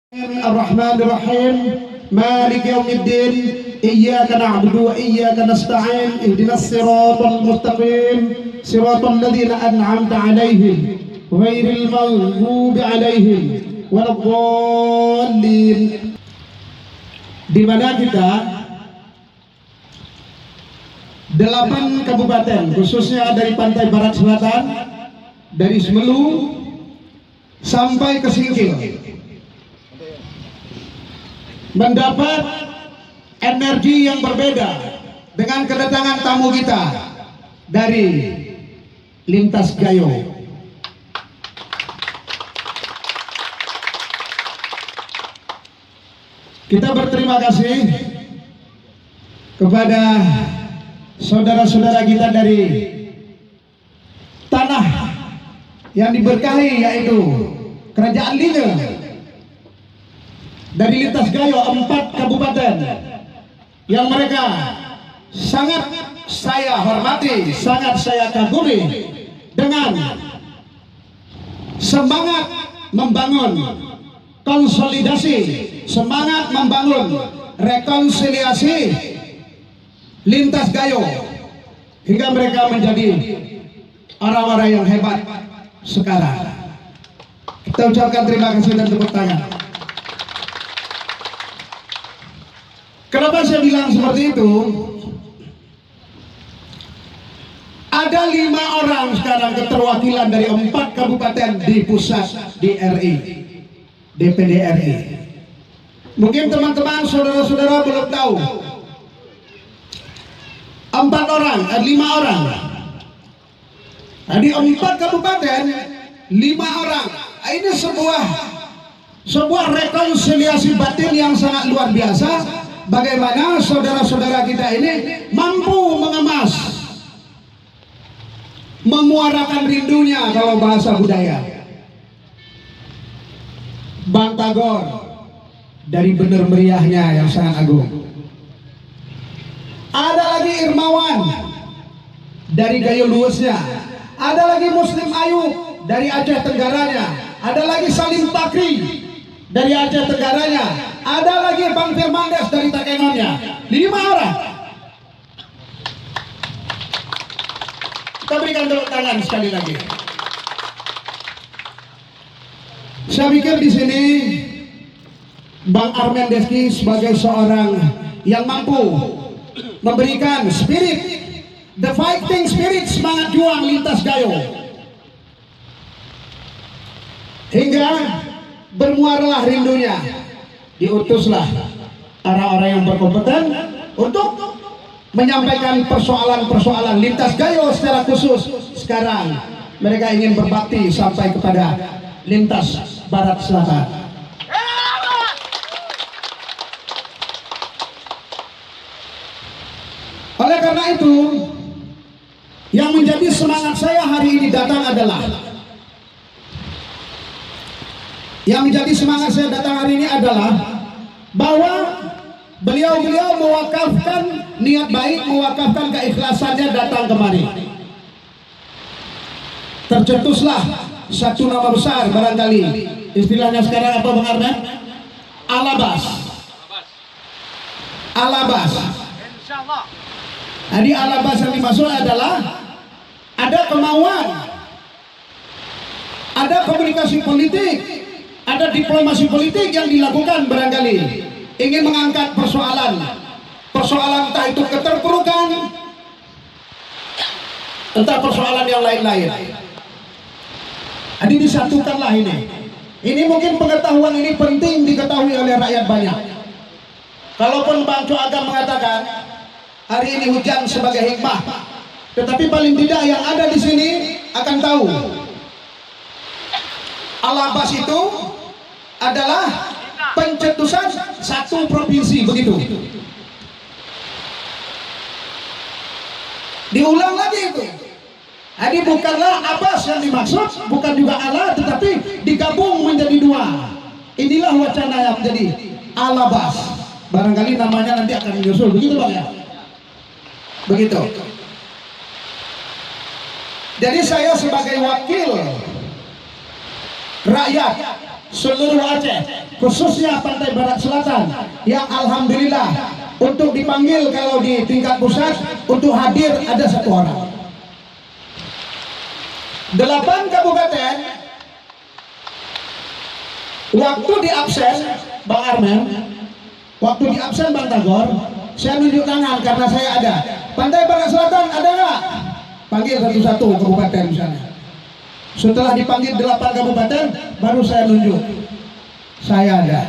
الرحمن الرحيم مالك يوم الدين إياك نعبد وإياك نستعين اهدنا الصراط المستقيم صراط الذين أنعمت عليهم غير المغضوب عليهم ولا الضالين. Di mana kita 8 kabupaten khususnya dari pantai barat selatan, dari Semelu sampai ke Singkil, mendapat energi yang berbeda dengan kedatangan tamu kita dari Lintas Gayo. Kita berterima kasih kepada saudara-saudara kita dari tanah yang diberkahi, yaitu Kerajaan Linge, dari Lintas Gayo 4 kabupaten yang mereka sangat saya hormati, sangat saya kagumi dengan semangat membangun konsolidasi, semangat membangun rekonsiliasi Lintas Gayo hingga mereka menjadi orang-orang yang hebat sekarang. Kita ucapkan terima kasih dan tepuk tangan. Kenapa saya bilang seperti itu? Ada 5 orang sekarang keterwakilan dari 4 kabupaten di pusat di RI, DPD RI. Mungkin teman-teman, saudara-saudara belum tahu. 5 orang. Di 4 kabupaten 5 orang. Ini sebuah rekonsiliasi batin yang sangat luar biasa. Bagaimana saudara-saudara kita ini mampu mengemas, memuarakan rindunya kalau bahasa budaya. Bang Tagor dari Bener Meriahnya yang sangat agung. Ada lagi Irmawan dari Gayo Luwesnya. Ada lagi Muslim Ayub dari Aceh Tenggaranya. Ada lagi Salim Pakri dari Aceh Tenggaranya. Ada lagi Bang Firmandes dari Takengonnya. 5 orang. Kita berikan tepuk tangan sekali lagi. Saya pikir di sini Bang Armen Deski sebagai seorang yang mampu memberikan spirit, the fighting spirit, semangat juang Lintas Gayo, hingga bermuaralah rindunya. Diutuslah orang-orang yang berkompeten untuk menyampaikan persoalan-persoalan Lintas Gayo secara khusus. Sekarang mereka ingin berbakti sampai kepada Lintas Barat Selatan. Oleh karena itu, yang menjadi semangat saya hari ini datang adalah bahwa beliau-beliau mewakafkan niat baik, mewakafkan keikhlasannya datang kemari. Tercetuslah satu nama besar, barangkali istilahnya sekarang apa Bang Armen? Alabas. Jadi Alabas yang dimaksud adalah ada kemauan, ada komunikasi politik, ada diplomasi politik yang dilakukan, barangkali ingin mengangkat persoalan entah itu keterpurukan, entah persoalan yang lain-lain. Jadi disatukanlah ini. Ini mungkin pengetahuan ini penting diketahui oleh rakyat banyak. Kalaupun Bang Co Agam mengatakan hari ini hujan sebagai hikmah, tetapi paling tidak yang ada di sini akan tahu Alabas itu adalah pencetusan satu provinsi, begitu. Diulang lagi itu. Jadi bukanlah Abbas yang dimaksud, bukan juga Allah, tetapi digabung menjadi 2. Inilah wacana yang menjadi Alabas. Barangkali namanya nanti akan menyusul, begitu Bang ya? Begitu. Jadi saya sebagai wakil rakyat seluruh Aceh, khususnya pantai barat selatan, yang alhamdulillah untuk dipanggil kalau di tingkat pusat untuk hadir ada 1 orang. 8 kabupaten waktu di absen Bang Armen, waktu di absen Bang Tagor, saya nunjuk tangan karena saya ada. Pantai barat selatan ada nggak? Panggil satu-satu kabupaten di sana. Setelah dipanggil 8 kabupaten, baru saya nunjuk. Saya ada.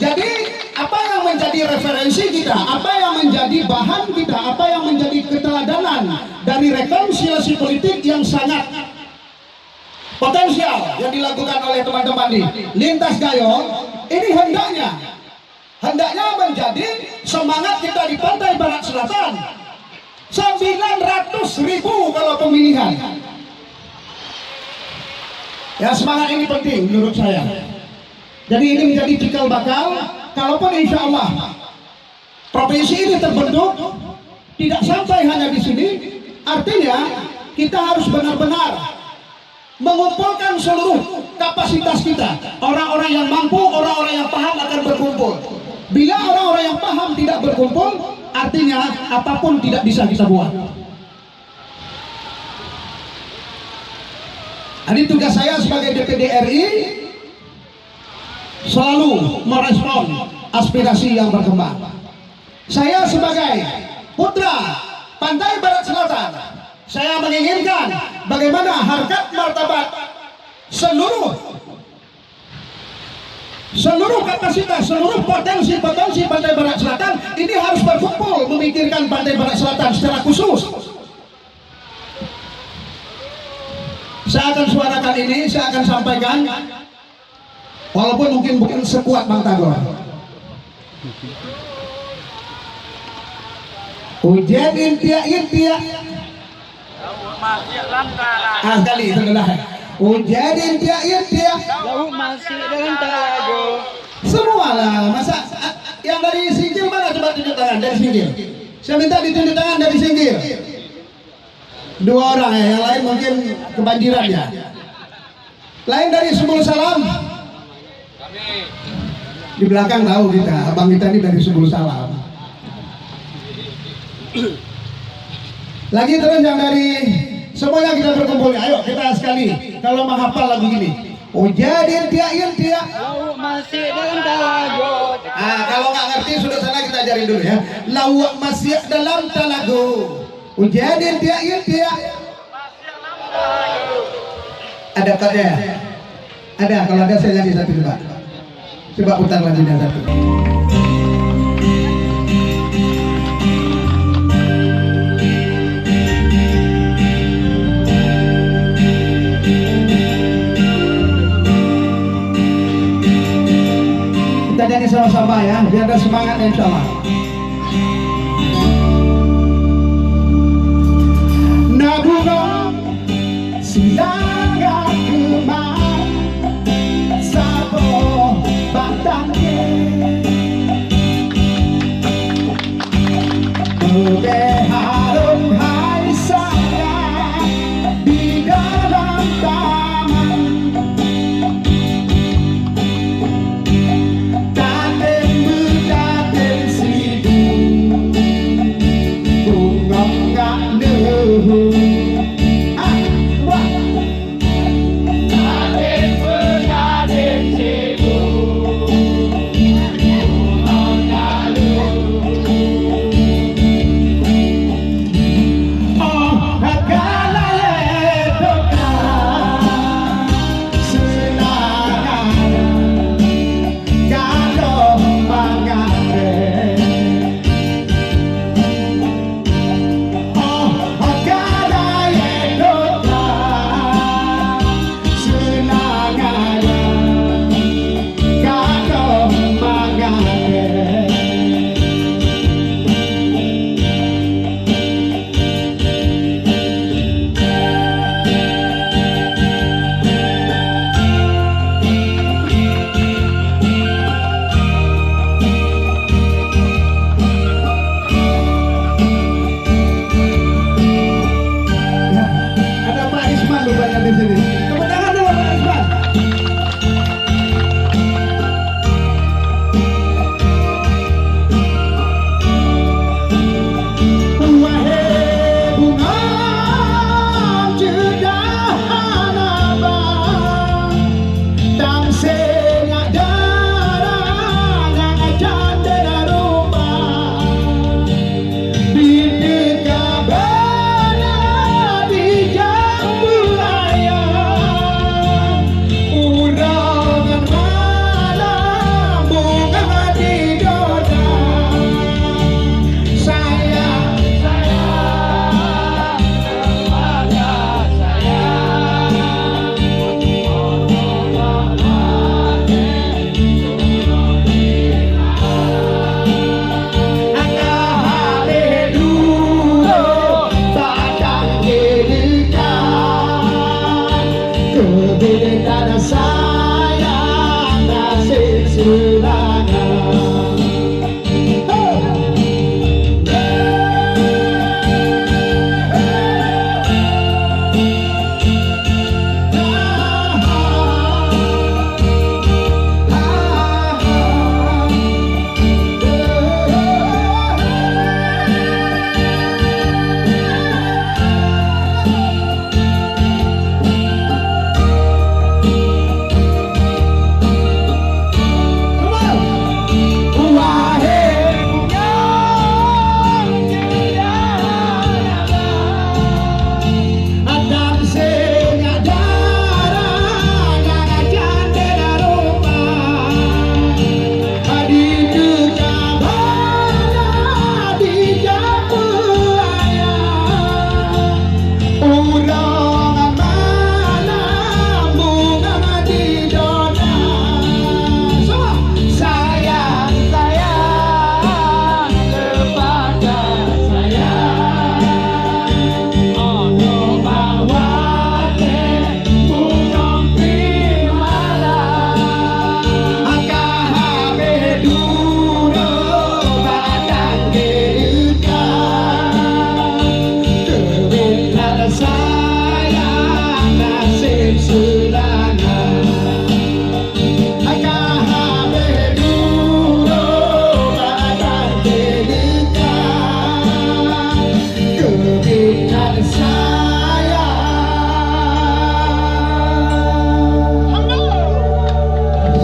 Jadi apa yang menjadi referensi kita, apa yang menjadi bahan kita, apa yang menjadi keteladanan dari rekonsiliasi politik yang sangat potensial yang dilakukan oleh teman-teman di Lintas Gayong, ini hendaknya menjadi semangat kita di pantai barat selatan. 900.000 kalau pemilihan. Ya, semangat ini penting menurut saya. Jadi ini menjadi cikal bakal, kalaupun insya Allah provinsi ini terbentuk tidak sampai hanya di sini, artinya kita harus benar-benar mengumpulkan seluruh kapasitas kita. Orang-orang yang mampu, orang-orang yang paham akan berkumpul. Bila orang-orang yang paham tidak berkumpul, artinya apapun tidak bisa kita buat. Jadi tugas saya sebagai DPD RI selalu merespon aspirasi yang berkembang. Saya sebagai putra Pantai Barat Selatan, saya menginginkan bagaimana harkat martabat seluruh kapasitas, seluruh potensi Pantai Barat Selatan ini harus berkumpul memikirkan Pantai Barat Selatan secara khusus. Saya akan suarakan ini, saya akan sampaikan, walaupun mungkin bukan sekuat Bang Tagor. Hujan intia sekali sebelah. Hujan intia laut masih dalam talago. Semua lah, masa yang dari Singgil mana, coba tunjuk tangan dari Singgil. Saya minta ditunjuk tangan dari Singgil. 2 orang ya, yang lain mungkin kebanjiran ya. Lain dari Subul Salam. Di belakang tahu kita, abang kita ini dari Subul Salam. Lagi terus yang dari semuanya kita berkumpul. Ayo kita sekali kalau menghafal lagu gini. Hujan intia Laut masih dalam talago. Kalau nggak ngerti sudah sana kita ajarin dulu ya. Laut masih dalam talago. Hujan intia ada kode? Ada, kalau ada saya jadi satu coba. Coba putar lagunya satu. Kita jadi sama-sama ya, biar ada semangat insya Allah. Nabungo silaga kemar sabo batangke Ube harum hai saya di dalam taman Taten berdaten si beda sayang nasib silangan.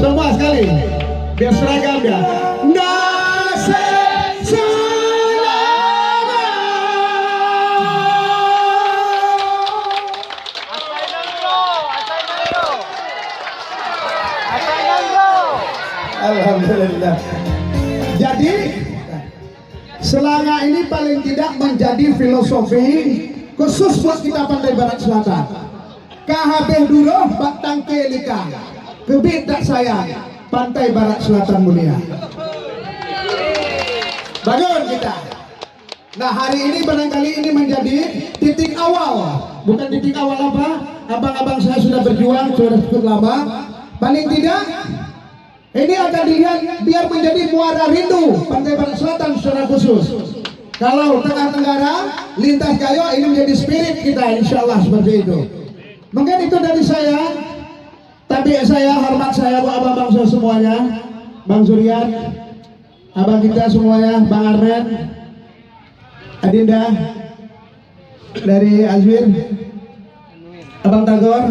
Semua sekali, biar seragam ya. Nasib silangan. Alhamdulillah. Jadi selanga ini paling tidak menjadi filosofi khusus buat kita Pantai Barat Selatan. Kahabeh duroh batang kelika. Kebit tak sayang Pantai Barat Selatan mulia. Bagus kita. Nah hari ini barangkali ini menjadi titik awal. Bukan titik awal apa? Abang-abang saya sudah berjuang sudah cukup lama. Paling tidak ini akan dilihat biar menjadi muara rindu Pantai Barat Selatan secara khusus. Kalau Tengah Tenggara, lintas Gayo ini menjadi spirit kita, insya Allah seperti itu. Mungkin itu dari saya. Tapi saya hormat saya buat abang-abang saya semuanya, Bang Zurian, abang kita semuanya, Bang Armen, Adinda, dari Azwir, Abang Tagor,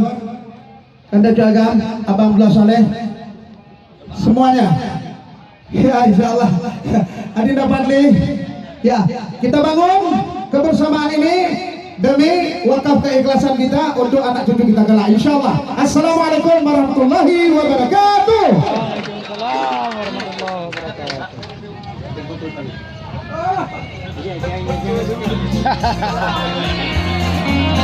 Kanda Cagam, Abang Abdullah Saleh, semuanya. Ya insya Allah, Adinda Fadli, ya kita bangun kebersamaan ini demi wakaf keikhlasan kita untuk anak cucu kita kelak, insya Allah. Assalamualaikum warahmatullahi wabarakatuh. Waalaikumsalam warahmatullahi wabarakatuh.